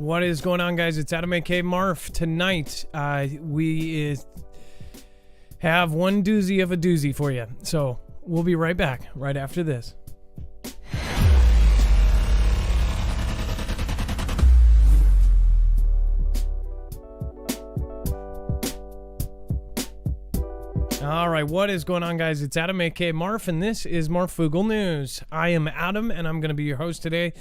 What is going on, guys? It's Adam aka Marf. Tonight, we have one doozy of a doozy for you. So we'll be right back right after this. All right, what is going on, guys? It's Adam aka Marf, and this is Marfoogle News. I am Adam, and I'm going to be your host today.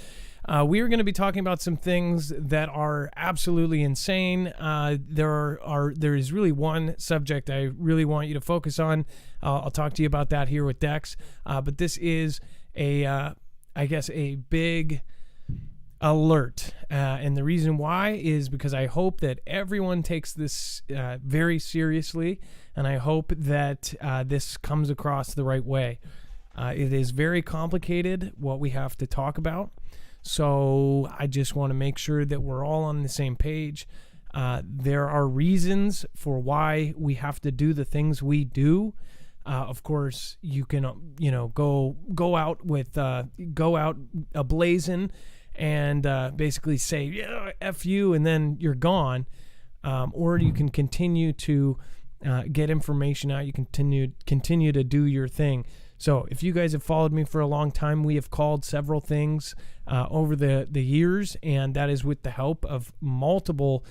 We are going to be talking about some things that are absolutely insane. There is really one subject I really want you to focus on. I'll talk to you about that here with Dex. But this is a big alert. And the reason why is because I hope that everyone takes this very seriously, and I hope that this comes across the right way. It is very complicated what we have to talk about. So I just want to make sure that we're all on the same page. There are reasons for why we have to do the things we do. Of course, you can, go out ablazing and basically say, yeah, F you, and then you're gone. Or you can continue to get information out. You continue to do your thing. So if you guys have followed me for a long time, we have called several things over the years, and that is with the help of multiple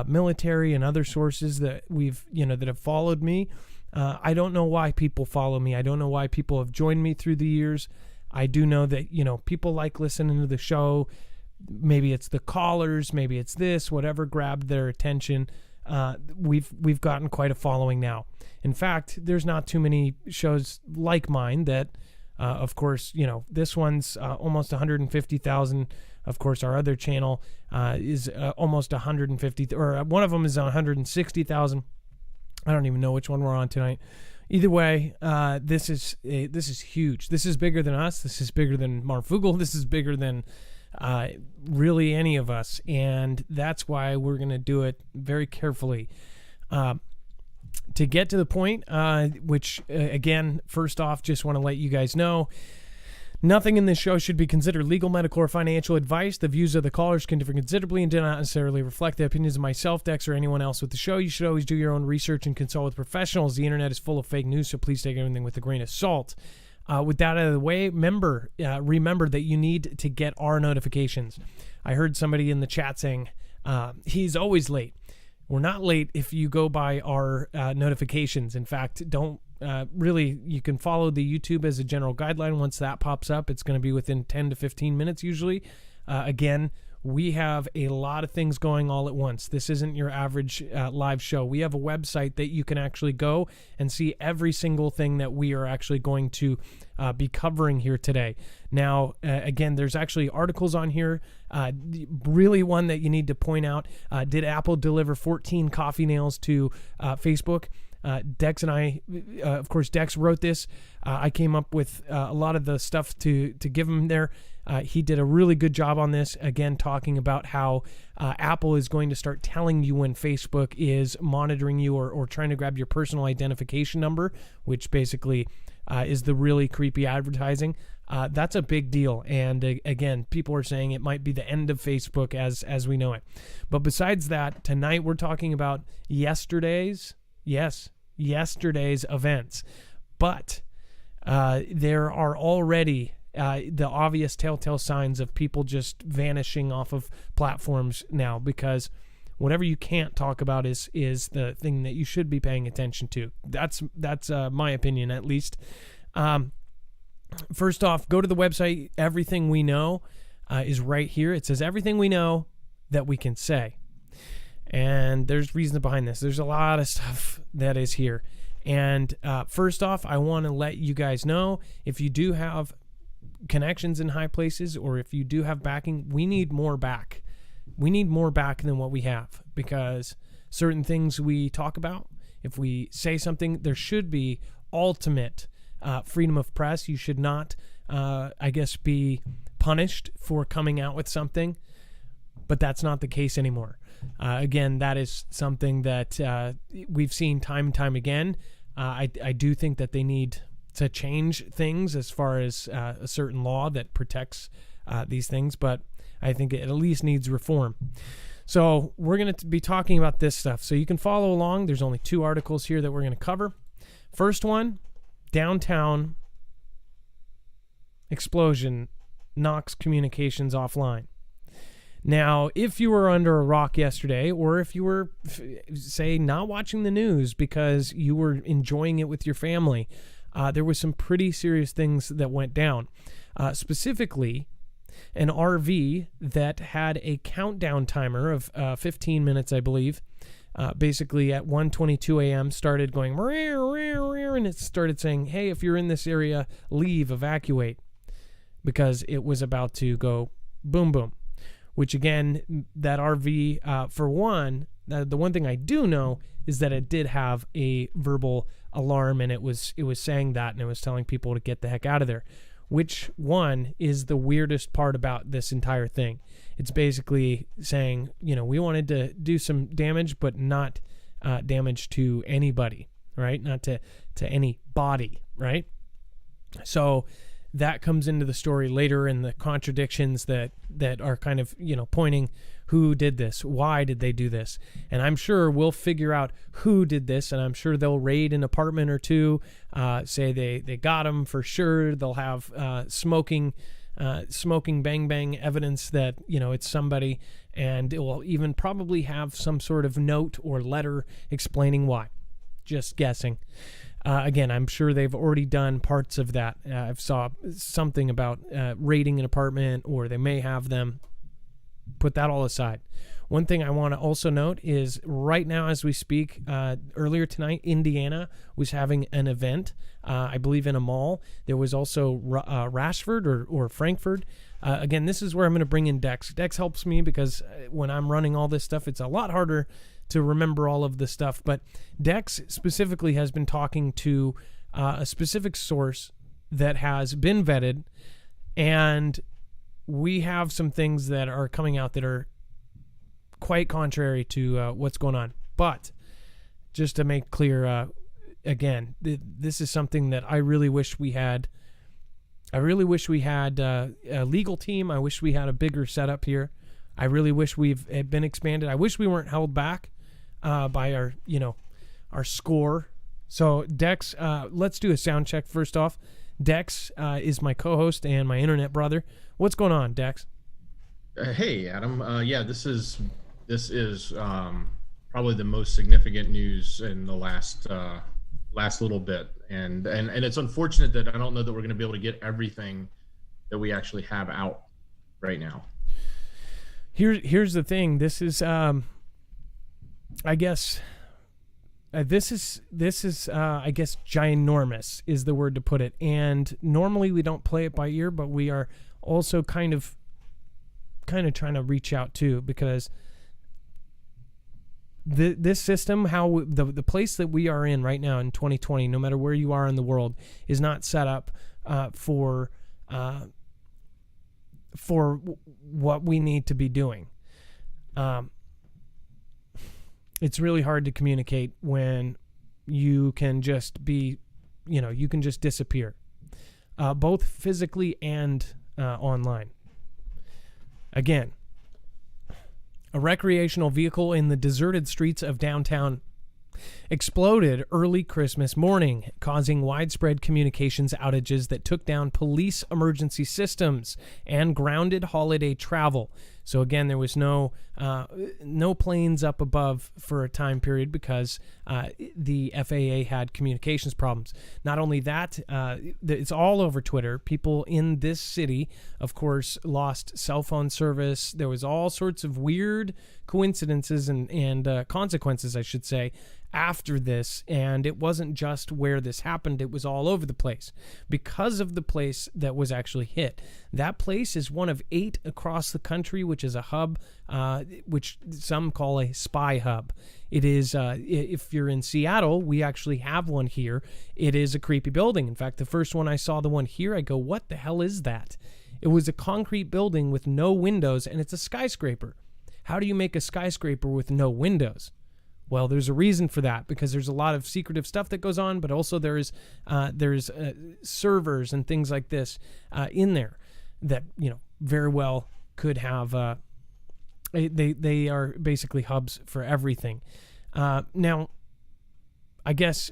military and other sources that that have followed me. I don't know why people follow me. I don't know why people have joined me through the years. I do know that, people like listening to the show. Maybe it's the callers, maybe it's this, whatever grabbed their attention. We've gotten quite a following now. In fact, there's not too many shows like mine that, of course, this one's almost 150,000. Of course, our other channel is almost 150, or one of them is 160,000. I don't even know which one we're on tonight. Either way, this is huge. This is bigger than us. This is bigger than Marfoogle. This is bigger than really any of us, and that's why we're going to do it very carefully. To get to the point, which, again, first off, just want to let you guys know, nothing in this show should be considered legal, medical, or financial advice. The views of the callers can differ considerably and do not necessarily reflect the opinions of myself, Dex, or anyone else with the show. You should always do your own research and consult with professionals. The internet is full of fake news, so please take everything with a grain of salt. With that out of the way, remember that you need to get our notifications. I heard somebody in the chat saying he's always late. We're not late if you go by our notifications. In fact, you can follow the YouTube as a general guideline. Once that pops up, it's going to be within 10 to 15 minutes usually. Again, we have a lot of things going all at once. This isn't your average live show. We have a website that you can actually go and see every single thing that we are actually going to be covering here today. Now, again, there's actually articles on here. Really one that you need to point out. Did Apple deliver 14 coffee nails to Facebook? Dex and I, of course, Dex wrote this. I came up with a lot of the stuff to give him there. He did a really good job on this, again, talking about how Apple is going to start telling you when Facebook is monitoring you or trying to grab your personal identification number, which basically is the really creepy advertising. That's a big deal. And again, people are saying it might be the end of Facebook as we know it. But besides that, tonight we're talking about yesterday's events. But there are already the obvious telltale signs of people just vanishing off of platforms now, because whatever you can't talk about is the thing that you should be paying attention to. That's my opinion, at least. First off, go to the website. Everything we know is right here. It says everything we know that we can say. And there's reasons behind this. There's a lot of stuff that is here. And first off, I want to let you guys know, if you do have connections in high places, or if you do have backing, we need more back. We need more back than what we have, because certain things we talk about, if we say something, there should be ultimate freedom of press. You should not, be punished for coming out with something, but that's not the case anymore. Again, that is something that we've seen time and time again. I do think that they need to change things as far as a certain law that protects these things. But I think it at least needs reform. So we're going to be talking about this stuff. So you can follow along. There's only 2 articles here that we're going to cover. First one, downtown explosion knocks communications offline. Now, if you were under a rock yesterday, or if you were, say, not watching the news because you were enjoying it with your family, there was some pretty serious things that went down. Specifically, an RV that had a countdown timer of 15 minutes, I believe, basically at 1:22 a.m. started going, and it started saying, hey, if you're in this area, leave, evacuate, because it was about to go boom, boom. Which again, that RV, for one, the one thing I do know is that it did have a verbal alarm, and it was saying that, and it was telling people to get the heck out of there. Which one is the weirdest part about this entire thing? It's basically saying, we wanted to do some damage, but not damage to anybody, right? Not to any body, right? So that comes into the story later in the contradictions that are kind of, pointing who did this, why did they do this? And I'm sure we'll figure out who did this, and I'm sure they'll raid an apartment or two, say they got them for sure. They'll have smoking bang bang evidence that, it's somebody, and it will even probably have some sort of note or letter explaining why. Just guessing. Again, I'm sure they've already done parts of that. I've saw something about raiding an apartment, or they may have them. Put that all aside. One thing I want to also note is right now as we speak, earlier tonight, Indiana was having an event, I believe in a mall. There was also Rashford or Frankfurt. Again, this is where I'm going to bring in Dex. Dex helps me because when I'm running all this stuff, it's a lot harder to remember all of the stuff. But Dex specifically has been talking to a specific source that has been vetted, and we have some things that are coming out that are quite contrary to what's going on. But just to make clear, again, this is something that I really wish we had. I really wish we had a legal team. I wish we had a bigger setup here. I really wish had been expanded. I wish we weren't held back by our score. So Dex, let's do a sound check first off. Dex is my co-host and my internet brother. What's going on, Dex? Hey, Adam. Yeah, this is probably the most significant news in the last little bit, and it's unfortunate that I don't know that we're going to be able to get everything that we actually have out right now. Here's the thing. This is, I guess, this is I guess ginormous is the word to put it. And normally we don't play it by ear, but we are also kind of trying to reach out too, because this system, how the place that we are in right now in 2020, no matter where you are in the world, is not set up for what we need to be doing. It's really hard to communicate when you can just be, you can just disappear, both physically and online. Again, a recreational vehicle in the deserted streets of downtown exploded early Christmas morning, causing widespread communications outages that took down police emergency systems and grounded holiday travel. So again, there was no planes up above for a time period because the FAA had communications problems. Not only that, it's all over Twitter. People in this city, of course, lost cell phone service. There was all sorts of weird coincidences and consequences, I should say, after this. And it wasn't just where this happened. It was all over the place because of the place that was actually hit. That place is one of 8 across the country, which is a hub, which some call a spy hub. It is, if you're in Seattle, we actually have one here. It is a creepy building. In fact, the first one I saw, the one here, I go, what the hell is that? It was a concrete building with no windows, and it's a skyscraper. How do you make a skyscraper with no windows? Well, there's a reason for that, because there's a lot of secretive stuff that goes on, but also there's servers and things like this in there that, very well could have. They are basically hubs for everything. Now, I guess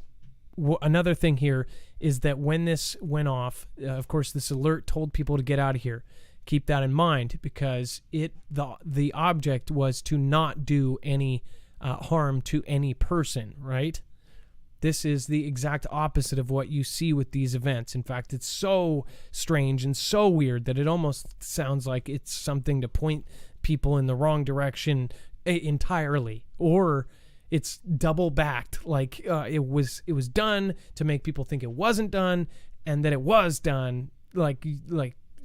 another thing here is that when this went off, of course, this alert told people to get out of here. Keep that in mind, because the object was to not do any harm to any person, right? This is the exact opposite of what you see with these events. In fact, it's so strange and so weird that it almost sounds like it's something to point people in the wrong direction entirely, or it's double backed, like it was done to make people think it wasn't done, and that it was done, like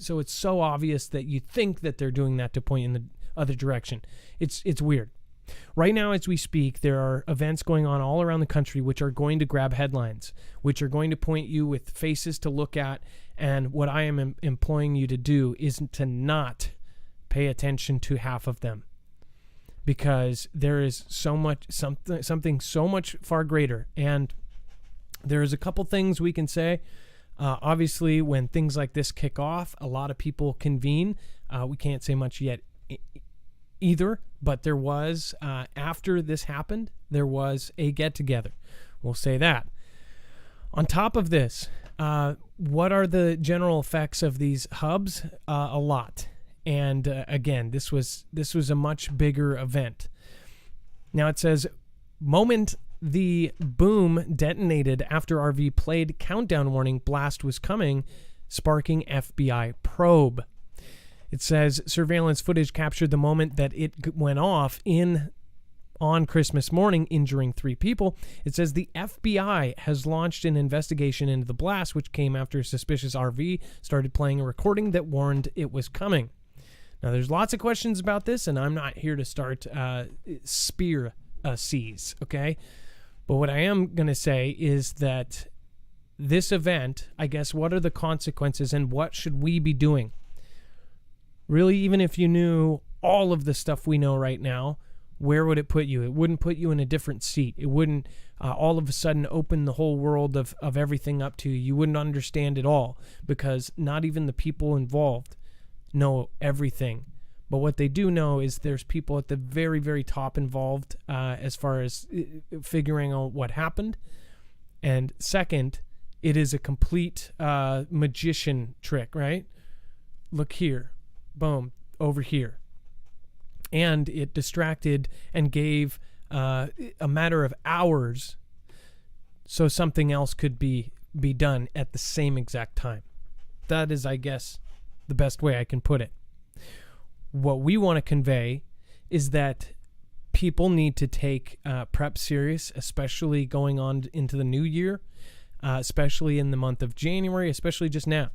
so it's so obvious that you think that they're doing that to point in the other direction. It's weird. Right now, as we speak, there are events going on all around the country which are going to grab headlines, which are going to point you with faces to look at, and what I am imploring you to do is to not pay attention to half of them, because there is something so much far greater. And there's a couple things we can say. Obviously, when things like this kick off, a lot of people convene. We can't say much yet either, but there was, after this happened, there was a get-together. We'll say that. On top of this, what are the general effects of these hubs? A lot. And again, this was a much bigger event. Now it says, moment the boom detonated after RV played countdown warning blast was coming, sparking FBI probe. It says surveillance footage captured the moment that it went off on Christmas morning, injuring 3 people. It says the FBI has launched an investigation into the blast, which came after a suspicious RV started playing a recording that warned it was coming. Now, there's lots of questions about this, and I'm not here to start spear seas, okay? But what I am going to say is that this event, I guess, what are the consequences and what should we be doing? Really, even if you knew all of the stuff we know right now, where would it put you? It wouldn't put you in a different seat. It wouldn't all of a sudden open the whole world of everything up to you. You wouldn't understand it all, because not even the people involved know everything. But what they do know is there's people at the very, very top involved as far as figuring out what happened. And second, it is a complete magician trick, right? Look here. Boom. Over here. And it distracted and gave a matter of hours so something else could be done at the same exact time. That is, I guess, the best way I can put it. What we want to convey is that people need to take prep serious, especially going on into the new year, especially in the month of January, especially just now.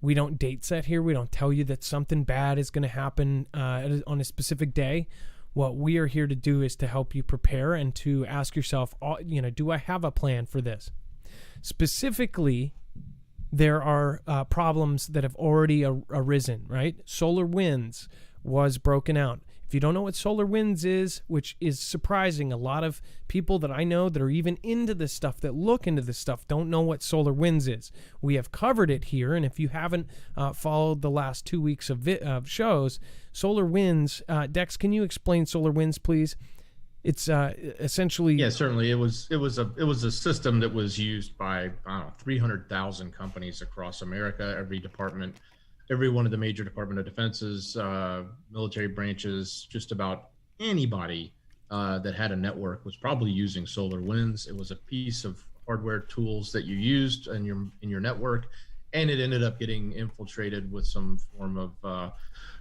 We don't date set here. We don't tell you that something bad is going to happen on a specific day. What we are here to do is to help you prepare and to ask yourself, do I have a plan for this? Specifically, there are problems that have already arisen, right? Solar winds was broken out. If you don't know what solar winds is, which is surprising, a lot of people that I know that are even into this stuff, that look into this stuff, don't know what solar winds is. We have covered it here, and if you haven't followed the last 2 weeks of shows, solar winds, Dex, can you explain solar winds, please? It's essentially... Yeah, certainly. It was a system that was used by 300,000 companies across America. Every one of the major Department of Defenses, military branches, just about anybody that had a network was probably using solar winds. It was a piece of hardware tools that you used in your network, and it ended up getting infiltrated with some form of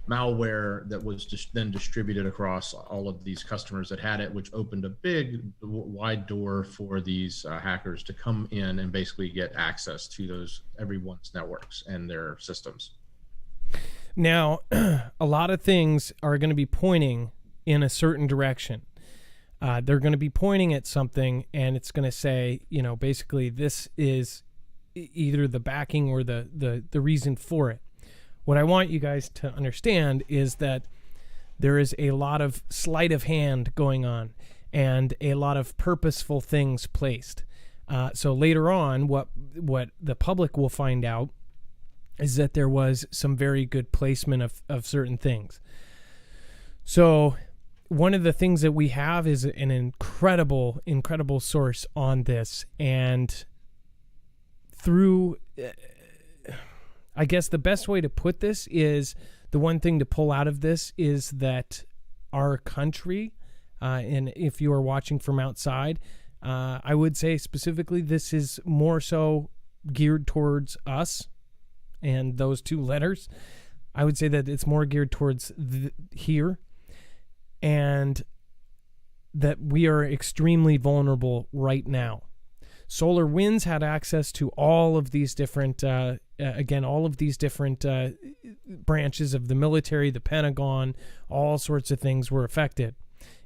malware that was then distributed across all of these customers that had it, which opened a big, wide door for these hackers to come in and basically get access to everyone's networks and their systems. Now, a lot of things are going to be pointing in a certain direction. They're going to be pointing at something, and it's going to say, basically this is either the backing or the reason for it. What I want you guys to understand is that there is a lot of sleight of hand going on and a lot of purposeful things placed. So later on, what the public will find out is that there was some very good placement of certain things. So one of the things that we have is an incredible source on this. And through, I guess the best way to put this is, the one thing to pull out of this is that our country, and if you are watching from outside, I would say specifically this is more so geared towards us and those two letters. I would say that it's more geared towards here, and that we are extremely vulnerable right now. SolarWinds had access to all of these different, branches of the military, the Pentagon, all sorts of things were affected.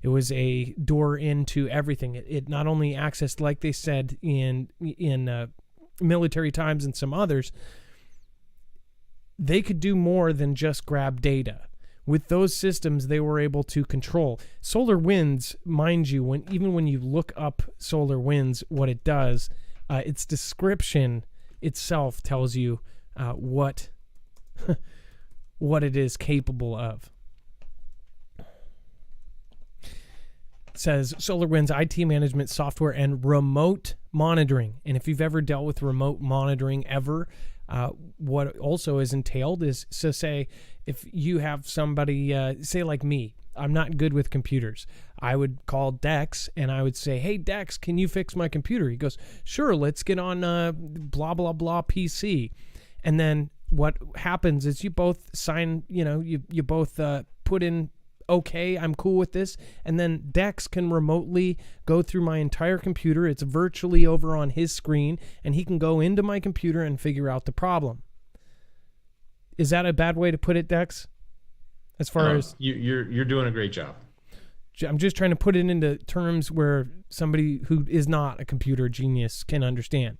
It was a door into everything. It not only accessed, like they said in military times and some others, they could do more than just grab data. With those systems, they were able to control. SolarWinds, mind you, even when you look up SolarWinds, what it does, its description itself tells you what it is capable of. It says SolarWinds IT management software and remote monitoring. And if you've ever dealt with remote monitoring ever, what also is entailed is, so say if you have somebody, say like me, I'm not good with computers. I would call Dex and I would say, hey Dex, can you fix my computer? He goes, sure, let's get on blah, blah, blah PC. And then what happens is you both sign, you both put in, okay, I'm cool with this. And then Dex can remotely go through my entire computer. It's virtually over on his screen, and he can go into my computer and figure out the problem. Is that a bad way to put it, Dex? As far as you're doing a great job. I'm just trying to put it into terms where somebody who is not a computer genius can understand.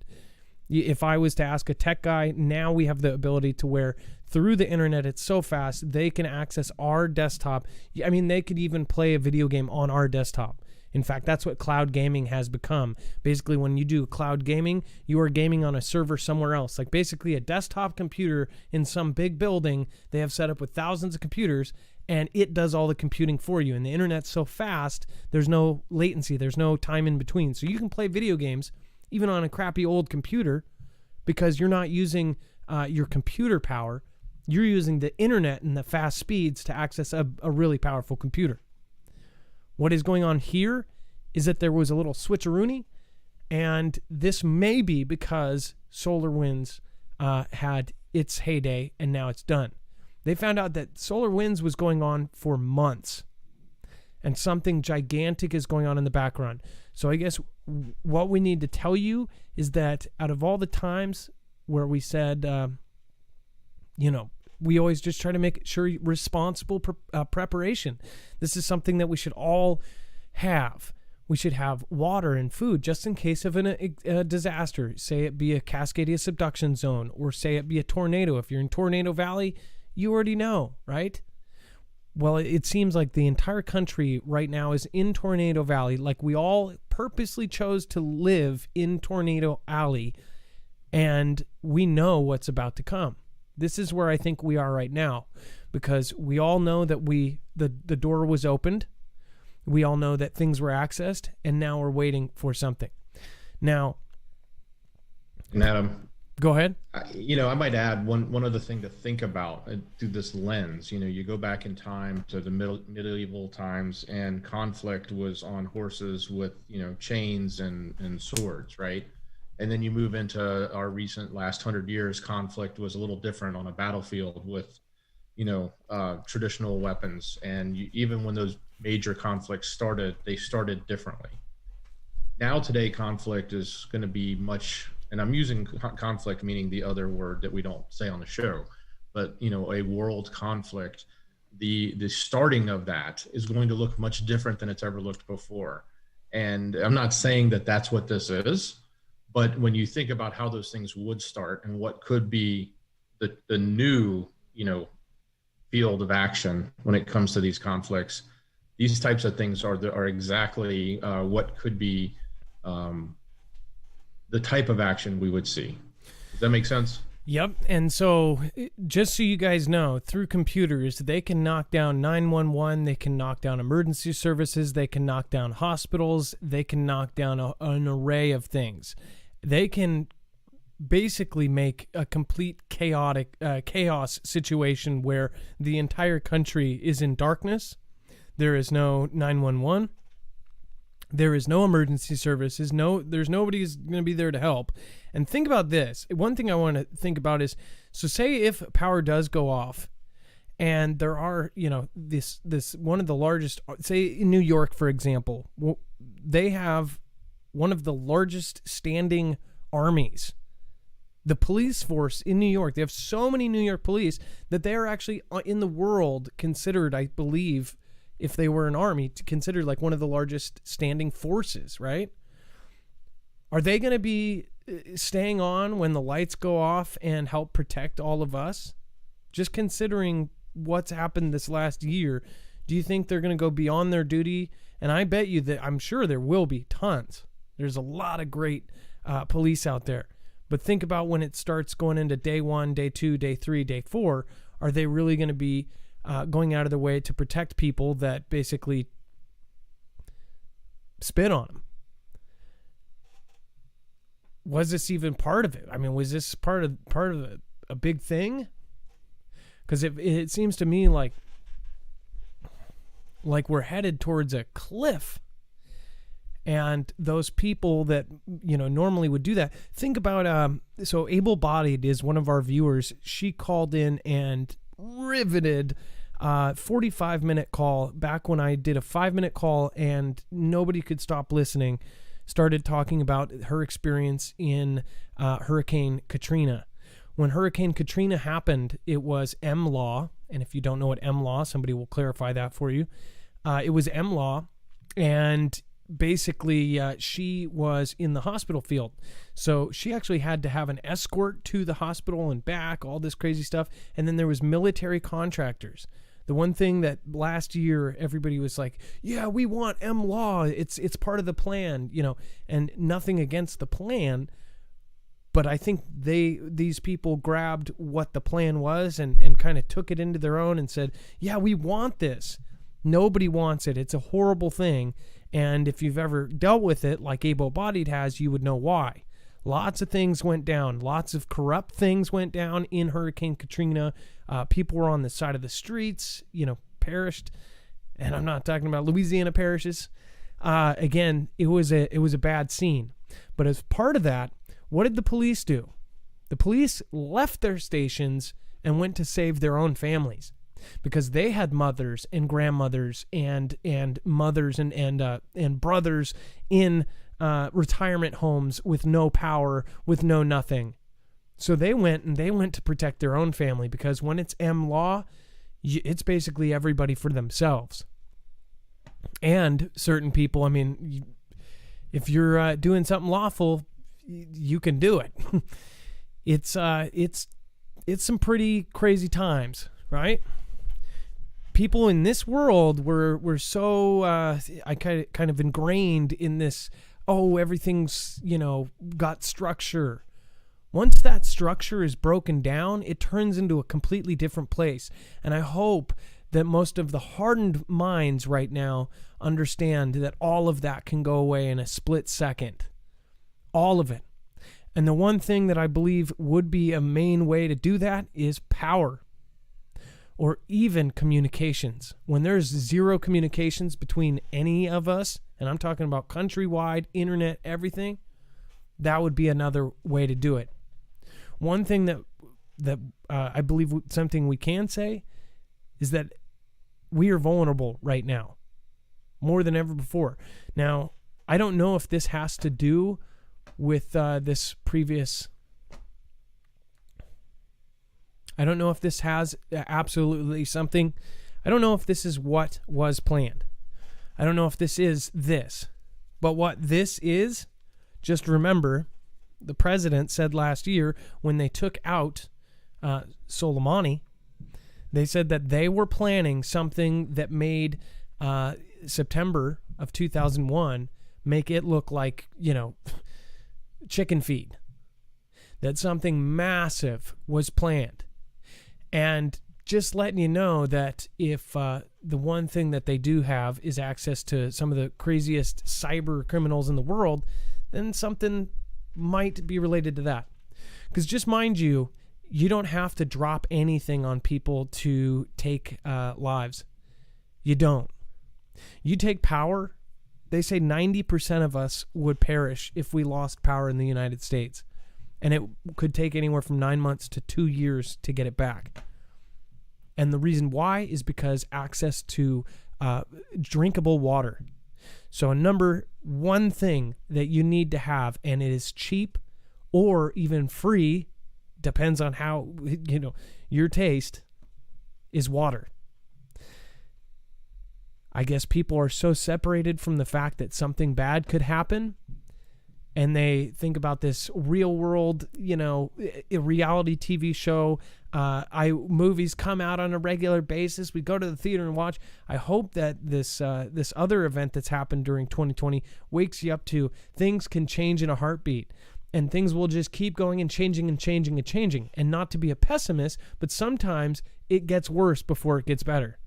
If I was to ask a tech guy, now we have the ability to where through the internet, it's so fast, they can access our desktop. I mean, they could even play a video game on our desktop. In fact, that's what cloud gaming has become. Basically, when you do cloud gaming, you are gaming on a server somewhere else. Like basically a desktop computer in some big building they have set up with thousands of computers, and it does all the computing for you. And the internet's so fast, there's no latency, there's no time in between. So you can play video games even on a crappy old computer because you're not using your computer power. You're using the internet and the fast speeds to access a really powerful computer. What is going on here is that there was a little switcheroony, and this may be because SolarWinds had its heyday and now it's done. They found out that SolarWinds was going on for months, and something gigantic is going on in the background. So I guess what we need to tell you is that out of all the times where we said, we always just try to make sure responsible preparation. This is something that we should all have. We should have water and food just in case of a disaster. Say it be a Cascadia subduction zone, or say it be a tornado. If you're in Tornado Valley, you already know, right? Well, it seems like the entire country right now is in Tornado Valley. Like we all purposely chose to live in Tornado Alley, and we know what's about to come. This is where I think we are right now, because we all know that the door was opened. We all know that things were accessed, and now we're waiting for something. Now, and Adam, go ahead. I might add one other thing to think about through this lens. You go back in time to the medieval times, and conflict was on horses with chains and swords, right? And then you move into our recent last 100 years, conflict was a little different on a battlefield with, traditional weapons. And even when those major conflicts started, they started differently. Now today, conflict is going to be much, and I'm using conflict meaning the other word that we don't say on the show, but a world conflict, the starting of that is going to look much different than it's ever looked before. And I'm not saying that that's what this is. But when you think about how those things would start and what could be the new, field of action when it comes to these conflicts, these types of things are exactly what could be the type of action we would see. Does that make sense? Yep. And so just so you guys know, through computers, they can knock down 911, they can knock down emergency services, they can knock down hospitals, they can knock down an array of things. They can basically make a complete chaos situation where the entire country is in darkness. There is no 911. There is no emergency services. There's nobody who's going to be there to help. And think about this. One thing I want to think about is, so say if power does go off and there are, this one of the largest, say in New York, for example, they have one of the largest standing armies. The police force in New York, they have so many New York police that they are actually in the world considered, I believe, if they were an army, considered like one of the largest standing forces, right? Are they going to be staying on when the lights go off and help protect all of us? Just considering what's happened this last year, do you think they're going to go beyond their duty? And I bet you that I'm sure there will be tons. There's a lot of great police out there. But think about when it starts going into day 1, day 2, day 3, day 4, are they really going to be going out of their way to protect people that basically spit on them? Was this even part of it? I mean, was this part of a big thing? Because it seems to me like we're headed towards a cliff. And those people that, normally would do that. Think about, so Able Bodied is one of our viewers. She called in and riveted 45-minute call back when I did a 5-minute call and nobody could stop listening. Started talking about her experience in Hurricane Katrina. When Hurricane Katrina happened, it was M-Law. And if you don't know what M-Law, somebody will clarify that for you. It was M-Law, and basically she was in the hospital field. So she actually had to have an escort to the hospital and back, all this crazy stuff. And then there was military contractors. The one thing that last year everybody was like, yeah, we want M-Law. It's part of the plan, and nothing against the plan. But I think these people grabbed what the plan was and kind of took it into their own and said, yeah, we want this. Nobody wants it. It's a horrible thing. And if you've ever dealt with it, like Able Bodied has, you would know why. Lots of things went down. Lots of corrupt things went down in Hurricane Katrina. People were on the side of the streets, perished. And I'm not talking about Louisiana parishes. Again, it was a bad scene. But as part of that, what did the police do? The police left their stations and went to save their own families, because they had mothers and grandmothers and mothers and brothers in retirement homes with no power, with no nothing. So they went to protect their own family, because when it's M-Law, it's basically everybody for themselves. And certain people, I mean, if you're doing something lawful, you can do it. It's some pretty crazy times, right? People in this world were so I kind of ingrained in this, everything's got structure. Once that structure is broken down, it turns into a completely different place. And I hope that most of the hardened minds right now understand that all of that can go away in a split second. All of it. And the one thing that I believe would be a main way to do that is power. Or even communications. When there's zero communications between any of us, and I'm talking about countrywide, internet, everything, that would be another way to do it. One thing that I believe something we can say is that we are vulnerable right now, more than ever before. Now, I don't know if this has to do with this previous... I don't know if this has absolutely something. I don't know if this is what was planned. I don't know if this is this. But what this is, just remember, the president said last year when they took out Soleimani, they said that they were planning something that made September of 2001 make it look like, chicken feed. that something massive was planned. And just letting you know that if the one thing that they do have is access to some of the craziest cyber criminals in the world, then something might be related to that. Because just mind you, you don't have to drop anything on people to take lives. You don't. You take power. They say 90% of us would perish if we lost power in the United States. And it could take anywhere from 9 months to 2 years to get it back. And the reason why is because access to drinkable water. So a number one thing that you need to have, and it is cheap or even free, depends on how, your taste, is water. I guess people are so separated from the fact that something bad could happen, and they think about this real world, reality TV show. Movies come out on a regular basis. We go to the theater and watch. I hope that this other event that's happened during 2020 wakes you up to things can change in a heartbeat, and things will just keep going and changing and changing and changing. And not to be a pessimist, but sometimes it gets worse before it gets better.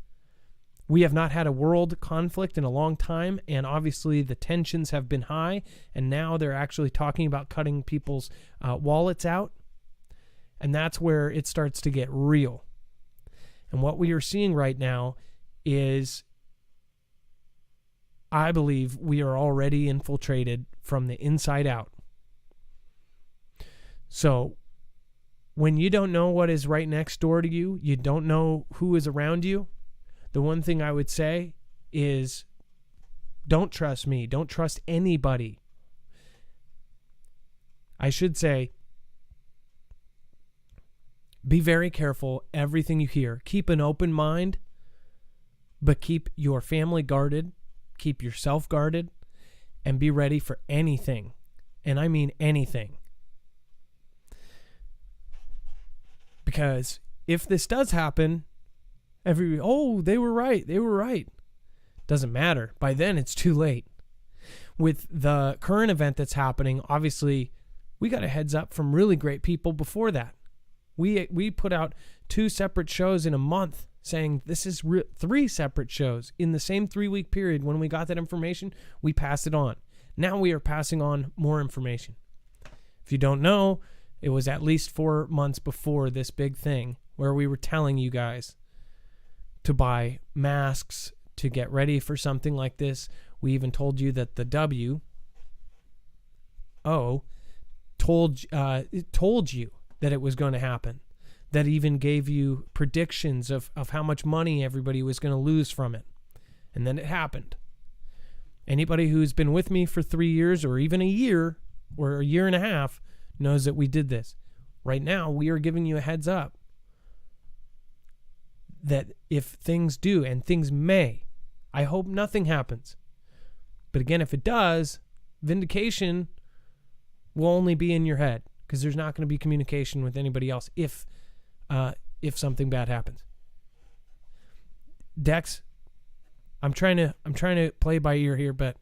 We have not had a world conflict in a long time, and obviously the tensions have been high, and now they're actually talking about cutting people's wallets out, and that's where it starts to get real. And what we are seeing right now is, I believe, we are already infiltrated from the inside out. So when you don't know what is right next door to you, you don't know who is around you, the one thing I would say is, don't trust me. Don't trust anybody. I should say, be very careful everything you hear. Keep an open mind, but keep your family guarded. Keep yourself guarded, and be ready for anything. And I mean anything. Because if this does happen, they were right. Doesn't matter. By then, it's too late. With the current event that's happening, obviously, we got a heads up from really great people before that. We put out 2 separate shows in a month saying this is 3 separate shows in the same 3-week period. When we got that information, we passed it on. Now we are passing on more information. If you don't know, it was at least 4 months before this big thing where we were telling you guys to buy masks, to get ready for something like this. We even told you that the WHO told you that it was going to happen. That even gave you predictions of how much money everybody was going to lose from it. And then it happened. Anybody who's been with me for 3 years or even a year or a year and a half knows that we did this. Right now, we are giving you a heads up that if things do, and things may, I hope nothing happens. But again, if it does, vindication will only be in your head, because there's not going to be communication with anybody else if something bad happens. Dex, I'm trying to play by ear here, but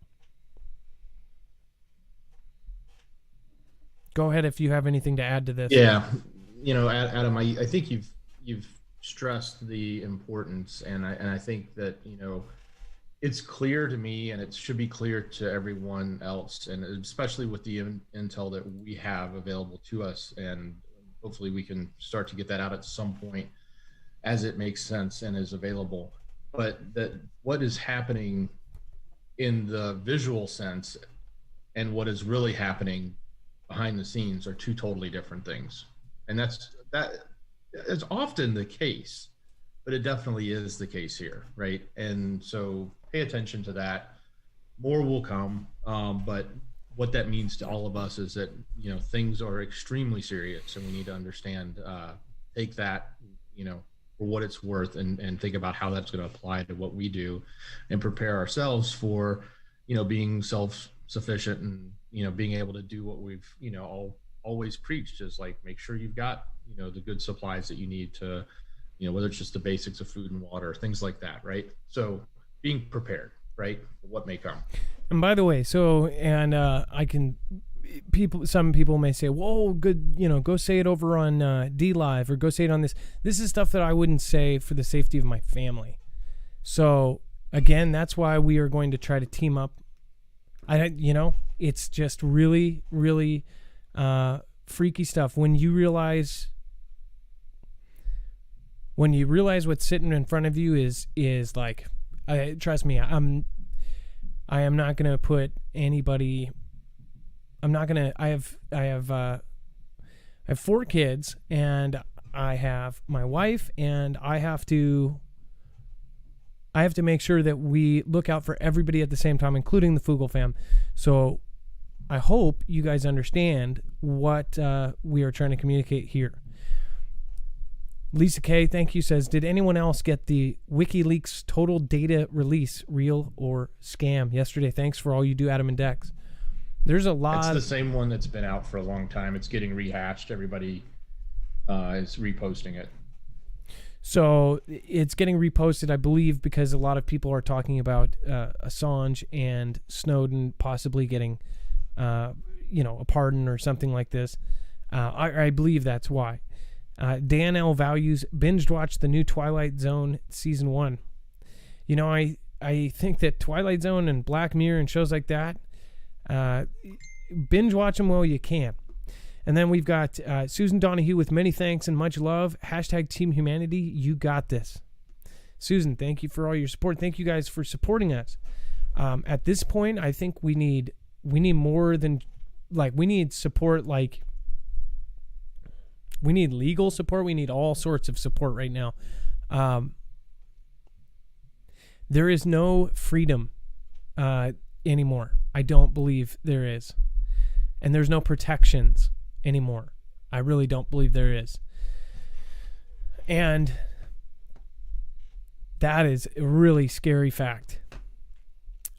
go ahead if you have anything to add to this. Yeah, Adam, I think you've stressed the importance, and I think that it's clear to me, and it should be clear to everyone else, and especially with the intel that we have available to us, and hopefully we can start to get that out at some point as it makes sense and is available. But that what is happening in the visual sense and what is really happening behind the scenes are 2 totally different things, and that's often the case, but it definitely is the case here, right? And so pay attention to that. More will come, but what that means to all of us is that things are extremely serious, and we need to understand, take that for what it's worth, and think about how that's going to apply to what we do, and prepare ourselves for being self-sufficient, and being able to do what we've always preached, is like, make sure you've got the good supplies that you need to whether it's just the basics of food and water, things like that, right? So being prepared, right, for what may come. And by the way, I can some people may say, whoa, good, go say it over on D Live or go say it on this. This is stuff that I wouldn't say for the safety of my family. So again, that's why we are going to try to team up. It's just really, really freaky stuff when you realize what's sitting in front of you is like, trust me, I am not going to put anybody. I'm not going to. I have 4 kids, and I have my wife, and I have to make sure that we look out for everybody at the same time, including the Foogle fam. So I hope you guys understand what we are trying to communicate here. Lisa K, thank you, says, did anyone else get the WikiLeaks total data release, real or scam, yesterday? Thanks for all you do, Adam and Dex. There's a lot. It's the same one that's been out for a long time. It's getting rehashed. Everybody is reposting it. So it's getting reposted, I believe, because a lot of people are talking about Assange and Snowden possibly getting, a pardon or something like this. I believe that's why. Dan L. Values binged watched the new Twilight Zone season 1. I think that Twilight Zone and Black Mirror and shows like that, binge watch them while you can. And then we've got Susan Donahue with many thanks and much love. # Team Humanity. You got this. Susan, thank you for all your support. Thank you guys for supporting us. At this point, I think we need more than, we need support, we need legal support. We need all sorts of support right now. There is no freedom anymore. I don't believe there is. And there's no protections anymore. I really don't believe there is. And that is a really scary fact.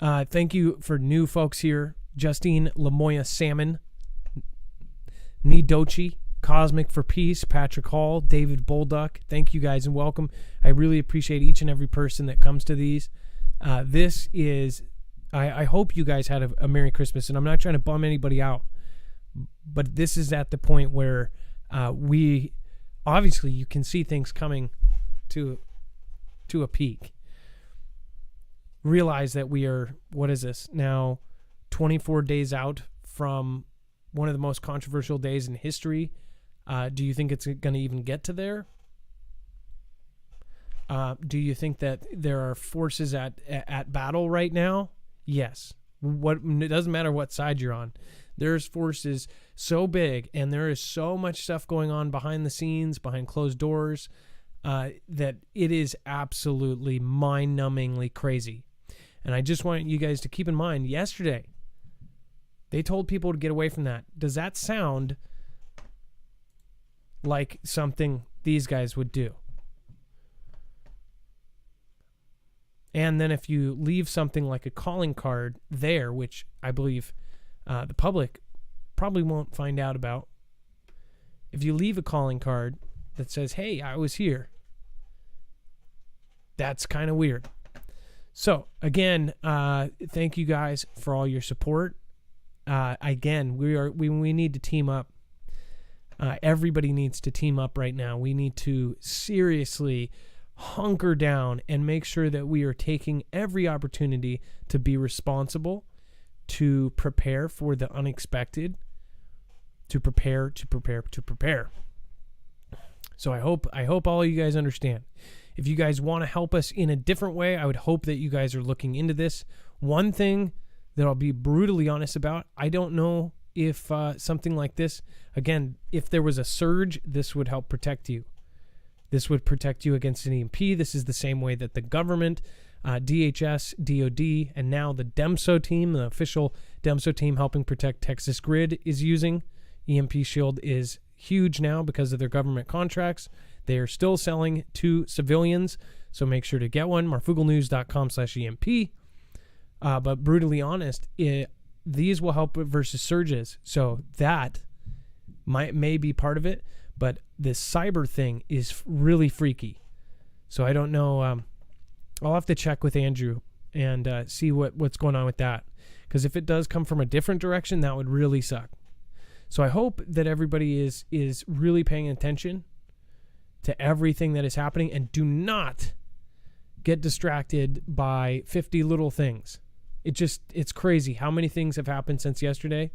Thank you for new folks here. Justine Lamoya Salmon, Nidochi, Cosmic for Peace, Patrick Hall, David Bolduck. Thank you guys and welcome. I really appreciate each and every person that comes to these. This is, I hope you guys had a Merry Christmas, and I'm not trying to bum anybody out, but this is at the point where we, obviously you can see things coming to a peak. Realize that we are, what is this now, 24 days out from one of the most controversial days in history. Do you think it's going to even get to there? Do you think that there are forces at battle right now? Yes. It doesn't matter what side you're on. There's forces so big, and there is so much stuff going on behind the scenes, behind closed doors, that it is absolutely mind-numbingly crazy. And I just want you guys to keep in mind, yesterday, they told people to get away from that. Does that sound like something these guys would do? And then if you leave something like a calling card there, which I believe the public probably won't find out about, if you leave a calling card that says, hey, I was here, that's kind of weird. So, again, thank you guys for all your support. Again, we need to team up. Everybody needs to team up right now. We need to seriously hunker down and make sure that we are taking every opportunity to be responsible, to prepare for the unexpected, to prepare. So I hope all of you guys understand. If you guys want to help us in a different way, I would hope that you guys are looking into this. One thing that I'll be brutally honest about, I don't know if something like this, again, if there was a surge, this would help protect you. This would protect you against an EMP. This is the same way that the government, DHS, DOD, and now the DEMSO team, the official DEMSO team helping protect Texas Grid, is using. EMP Shield is huge now because of their government contracts. They are still selling to civilians, so make sure to get one. marfooglenews.com/EMP. But brutally honest, these will help versus surges. So that may be part of it. But this cyber thing is really freaky. So I don't know. I'll have to check with Andrew and see what's going on with that. Because if it does come from a different direction, that would really suck. So I hope that everybody is really paying attention to everything that is happening, and do not get distracted by 50 little things. It's crazy how many things have happened since yesterday.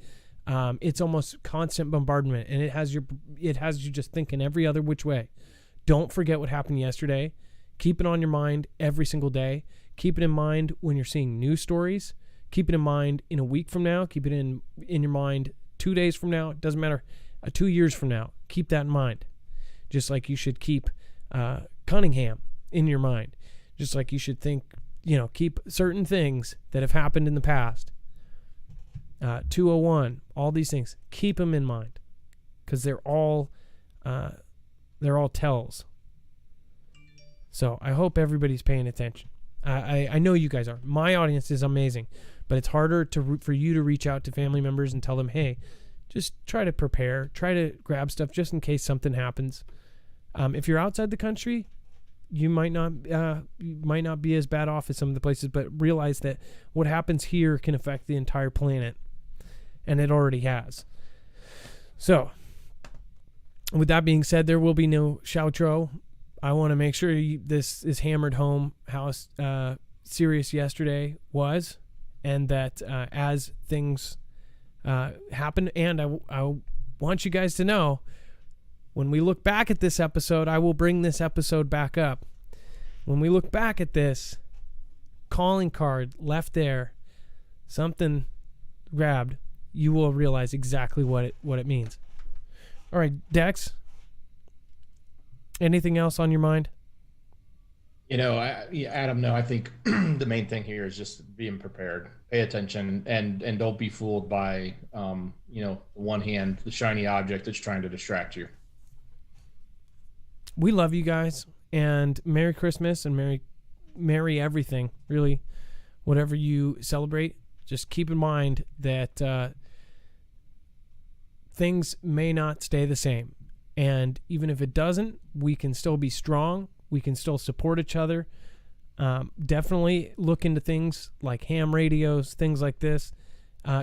It's almost constant bombardment, and it has you just thinking every other which way. Don't forget what happened yesterday. Keep it on your mind every single day. Keep it in mind when you're seeing news stories. Keep it in mind in a week from now. Keep it in your mind 2 days from now. It doesn't matter. 2 years from now. Keep that in mind. Just like you should keep Cunningham in your mind. Just like you should think, keep certain things that have happened in the past. 201, all these things. Keep them in mind, because they're all tells. So I hope everybody's paying attention. I know you guys are. My audience is amazing, but it's harder for you to reach out to family members and tell them, hey, just try to prepare, try to grab stuff just in case something happens. If you're outside the country, you might not be as bad off as some of the places, but realize that what happens here can affect the entire planet, and it already has. So, with that being said, there will be no outro. I want to make sure this is hammered home how serious yesterday was, and that as things happen, and I want you guys to know, when we look back at this episode, I will bring this episode back up. When we look back at this, calling card left there, something grabbed, you will realize exactly what it means. All right, Dex, anything else on your mind? Adam, no, I think the main thing here is just being prepared. Pay attention, and don't be fooled by, one hand, the shiny object that's trying to distract you. We love you guys, and Merry Christmas and Merry everything, really, whatever you celebrate. Just keep in mind that things may not stay the same, and even if it doesn't, we can still be strong. We can still support each other. Definitely look into things like ham radios, things like this.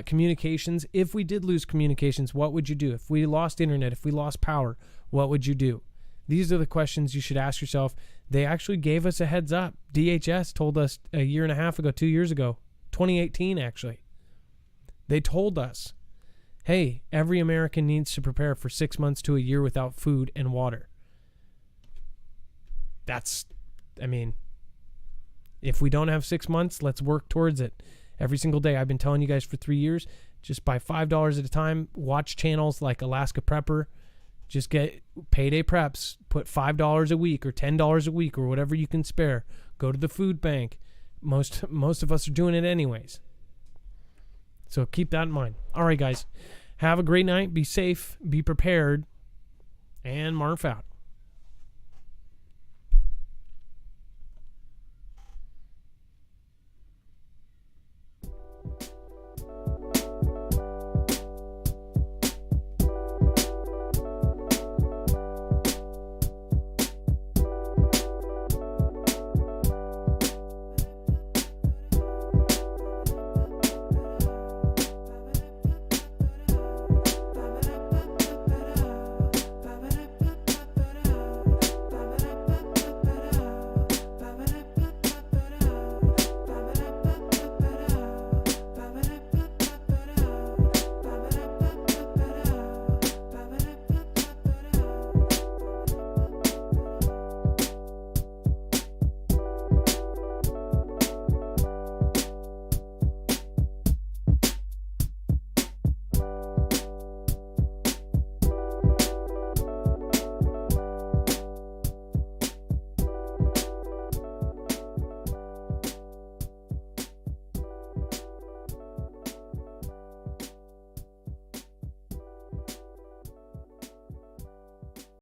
Communications. If we did lose communications, what would you do? If we lost internet, if we lost power, what would you do? These are the questions you should ask yourself. They actually gave us a heads up. DHS told us a year and a half ago, 2 years ago, 2018 actually. They told us, hey, every American needs to prepare for 6 months to a year without food and water. If we don't have 6 months, let's work towards it. Every single day. I've been telling you guys for 3 years, just buy $5 at a time. Watch channels like Alaska Prepper. Just get payday preps. Put $5 a week or $10 a week or whatever you can spare. Go to the food bank. Most of us are doing it anyways. So keep that in mind. All right, guys. Have a great night. Be safe. Be prepared. And Marf out.